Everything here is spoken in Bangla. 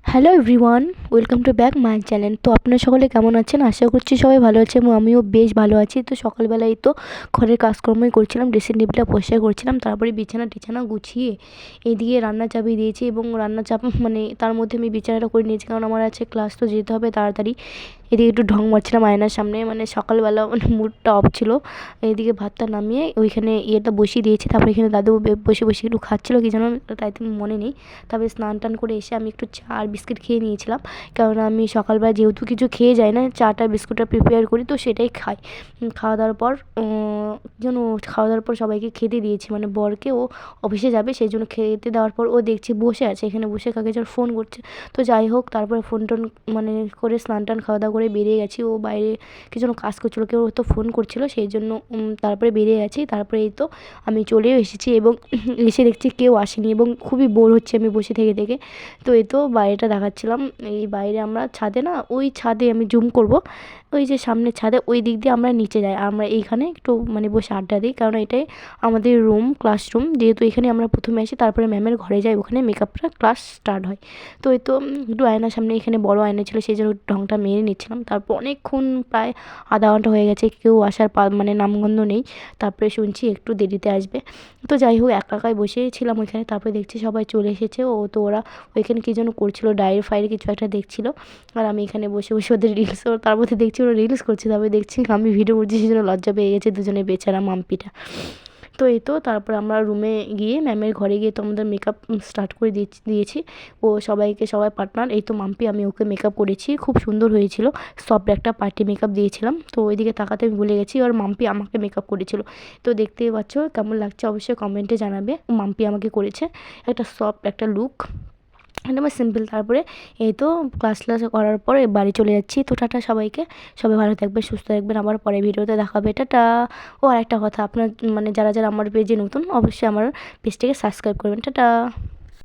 Hello everyone, welcome to back my channel. তো আপনারা সকলে কেমন আছেন? আশা করছি সবাই ভালো আছে এবং আমিও বেশ ভালো আছি। তো সকালবেলায় তো ঘরের কাজকর্মই করছিলাম, ড্রেসিং টেবিলটা পরিষ্কার করছিলাম, তারপরে বিছানা টিছানা গুছিয়ে এদিকে রান্না চাপিয়ে দিয়েছি এবং রান্না চাপ মানে তার মধ্যে আমি বিছানাটা করে নিয়েছি, কারণ আমার আছে ক্লাস, তো যেতে হবে তাড়াতাড়ি। এদিকে একটু ঢং মারছিলাম আয়নার সামনে, মানে সকালবেলা মানে মুডটা অফ ছিল। এইদিকে ভাতটা নামিয়ে ওইখানে ইয়েটা বসিয়ে দিয়েছি, তারপরে এখানে দাদু বসে বসে একটু খাচ্ছিলো কি যেন, তাই তো মনে নেই। তারপরে স্নান টান করে এসে আমি একটু চা আর বিস্কিট খেয়ে নিয়েছিলাম, কারণ আমি সকালবেলা যেহেতু কিছু খেয়ে যাই না, চাটা বিস্কুটটা প্রিপেয়ার করি, তো সেটাই খাই। খাওয়া দাওয়ার পর যেন খাওয়া দাওয়ার পর সবাইকে খেতে দিয়েছি, মানে বরকে, ও অফিসে যাবে সেই জন্য খেতে দেওয়ার পর ও দেখছি বসে আছে এখানে, বসে কাকে যেন ফোন করছে। তো যাই হোক, তারপরে ফোন টোন মানে করে স্নান টান খাওয়া দাওয়া করে বেরিয়ে গেছি। ও বাইরে কি যেন কাজ করছিলো, কেউ হয়তো ফোন করছিলো, সেই জন্য তারপরে বেরিয়ে গেছি। তারপরে এই তো আমি চলেও এসেছি এবং এসে দেখছি কেউ আসেনি এবং খুবই বোর হচ্ছে আমি বসে থেকে থেকে। তো এই তো বাইরেটা দেখাচ্ছিলাম, এই বাইরে আমরা ছাদে না, ওই ছাদে আমি জুম করব, ওই যে সামনের ছাদে ওই দিক দিয়ে আমরা নিচে যাই, আমরা এইখানে একটু মানে বসে আড্ডা দিই, কারণ এটাই আমাদের রুম, ক্লাসরুম, যেহেতু এখানে আমরা প্রথমে আসি, তারপরে ম্যামের ঘরে যাই, ওখানে মেকআপটা ক্লাস স্টার্ট হয়। তো এই তো একটু আয়নার সামনে, এখানে বড় আয়না ছিল, সেই জন্য ঢংটা মেরে নিচ্ছিলাম। তারপর অনেকক্ষণ, প্রায় আধা ঘন্টা হয়ে গেছে, কেউ আসার মানে নামগন্ধ নেই। তারপরে শুনছি একটু দেরিতে আসবে। তো যাই হোক, একা একাই বসেছিলাম ওইখানে, তারপরে দেখছি সবাই চলে এসেছে। তো ওরা ওইখানে কী যেন করছিলো, ডায়েরি ফাইল কিছু একটা দেখছিলো, আর আমি এখানে বসে বসে ওদের রিলস, তার মধ্যে দেখছি ওরা রিলস করছে, তারপরে দেখছি আমি ভিডিও করছি, সেই জন্য লজ্জা পেয়ে গেছে দুজনে, বেচারা মাম্পিটা। তো এই তো তারপরে আমরা রুমে গিয়ে ম্যামের ঘরে গিয়ে তো আমাদের মেকআপ স্টার্ট করে দিয়েছি। ও সবাই পার্টনার, এই তো মাম্পি, আমি ওকে মেকআপ করেছি, খুব সুন্দর হয়েছিল, সফট একটা পার্টি মেকআপ দিয়েছিলাম। তো ওইদিকে তাকাতে আমি ভুলে গেছি, আর মাম্পি আমাকে মেকআপ করেছিল। তো দেখতেই পাচ্ছ কেমন লাগছে, অবশ্যই কমেন্টে জানাবে। মাম্পি আমাকে করেছে একটা সফট একটা লুক, একদম সিম্পল। তারপরে এই তো ক্লাস করার পরে বাড়ি চলে যাচ্ছি। তো টাটা সবাইকে, সবাই ভালো থাকবেন, সুস্থ থাকবেন, আবার পরে ভিডিওতে দেখা হবে, টাটা। ও আর একটা কথা, আপনার মানে যারা যারা আমার পেজে নতুন, অবশ্যই আমার পেজটিকে সাবস্ক্রাইব করবেন, টাটা।